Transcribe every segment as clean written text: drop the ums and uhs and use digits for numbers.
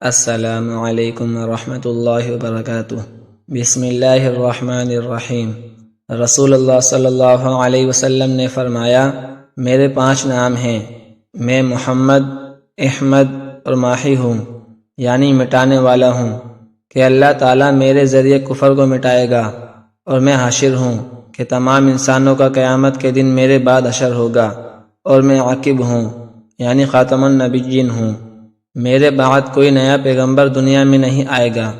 السلام علیکم ورحمۃ اللہ وبرکاتہ۔ بسم اللہ الرحمن الرحیم۔ رسول اللہ صلی اللہ علیہ وسلم نے فرمایا، میرے 5 نام ہیں، میں محمد، احمد اور ماحی ہوں، یعنی مٹانے والا ہوں، کہ اللہ تعالیٰ میرے ذریعے کفر کو مٹائے گا، اور میں حاشر ہوں کہ تمام انسانوں کا قیامت کے دن میرے بعد حشر ہوگا، اور میں عاقب ہوں، یعنی خاتم النبیین ہوں، میرے بعد کوئی نیا پیغمبر دنیا میں نہیں آئے گا۔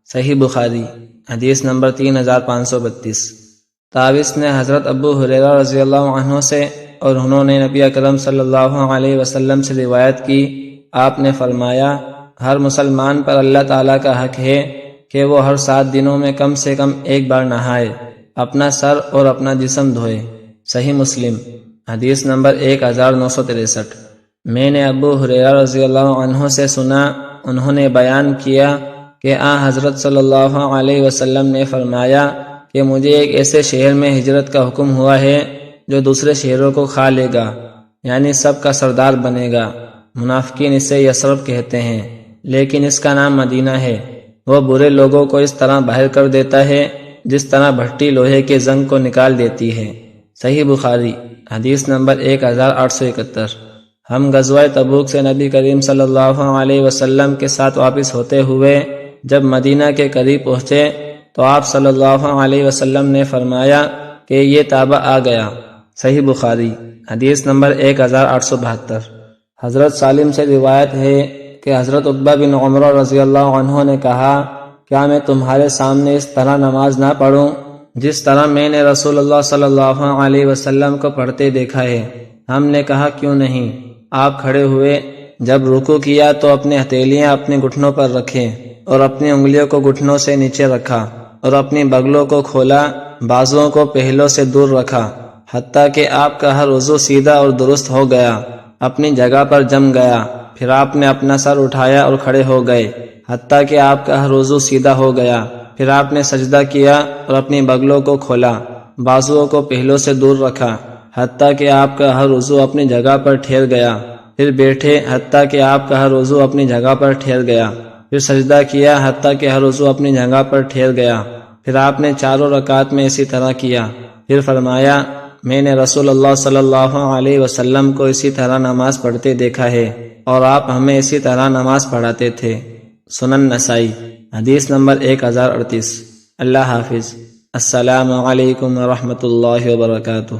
صحیح بخاری، حدیث نمبر 3532۔ طاووس نے حضرت ابو ہریرہ رضی اللہ عنہ سے اور انہوں نے نبی اکرم صلی اللہ علیہ وسلم سے روایت کی، آپ نے فرمایا، ہر مسلمان پر اللہ تعالیٰ کا حق ہے کہ وہ ہر 7 دنوں میں کم سے کم ایک بار نہائے، اپنا سر اور اپنا جسم دھوئے۔ صحیح مسلم، حدیث نمبر 1963۔ میں نے ابو ہریرہ رضی اللہ عنہ سے سنا، انہوں نے بیان کیا کہ حضرت صلی اللہ علیہ وسلم نے فرمایا کہ مجھے ایک ایسے شہر میں ہجرت کا حکم ہوا ہے جو دوسرے شہروں کو کھا لے گا، یعنی سب کا سردار بنے گا۔ منافقین اسے یثرب کہتے ہیں، لیکن اس کا نام مدینہ ہے۔ وہ برے لوگوں کو اس طرح باہر کر دیتا ہے جس طرح بھٹی لوہے کے زنگ کو نکال دیتی ہے۔ صحیح بخاری، حدیث نمبر 1871۔ ہم غزوہ تبوک سے نبی کریم صلی اللہ علیہ وسلم کے ساتھ واپس ہوتے ہوئے جب مدینہ کے قریب پہنچے تو آپ صلی اللہ علیہ وسلم نے فرمایا کہ یہ تابہ آ گیا۔ صحیح بخاری، حدیث نمبر 1872۔ حضرت سالم سے روایت ہے کہ حضرت عقبہ بن عمر رضی اللہ عنہ نے کہا، کیا میں تمہارے سامنے اس طرح نماز نہ پڑھوں جس طرح میں نے رسول اللہ صلی اللہ علیہ وسلم کو پڑھتے دیکھا ہے؟ ہم نے کہا، کیوں نہیں؟ آپ کھڑے ہوئے، جب رکوع کیا تو اپنے ہتھیلیاں اپنے گھٹنوں پر رکھیں اور اپنی انگلیوں کو گھٹنوں سے نیچے رکھا اور اپنی بغلوں کو کھولا، بازوؤں کو پہلوں سے دور رکھا، حتیٰ کہ آپ کا ہر عضو سیدھا اور درست ہو گیا، اپنی جگہ پر جم گیا۔ پھر آپ نے اپنا سر اٹھایا اور کھڑے ہو گئے، حتیٰ کہ آپ کا ہر عضو سیدھا ہو گیا۔ پھر آپ نے سجدہ کیا اور اپنی بغلوں کو کھولا، بازوؤں کو پہلوں سے دور رکھا، حتیٰ کہ آپ کا ہر عضو اپنی جگہ پر ٹھہر گیا۔ پھر بیٹھے، حتیٰ کہ آپ کا ہر عضو اپنی جگہ پر ٹھہر گیا۔ پھر سجدہ کیا، حتیٰ کہ ہر عضو اپنی جگہ پر ٹھہر گیا۔ پھر آپ نے 4 رکعات میں اسی طرح کیا۔ پھر فرمایا، میں نے رسول اللہ صلی اللہ علیہ وسلم کو اسی طرح نماز پڑھتے دیکھا ہے، اور آپ ہمیں اسی طرح نماز پڑھاتے تھے۔ سنن نسائی، حدیث نمبر 1038۔ اللہ حافظ۔ السلام علیکم ورحمۃ اللہ وبرکاتہ۔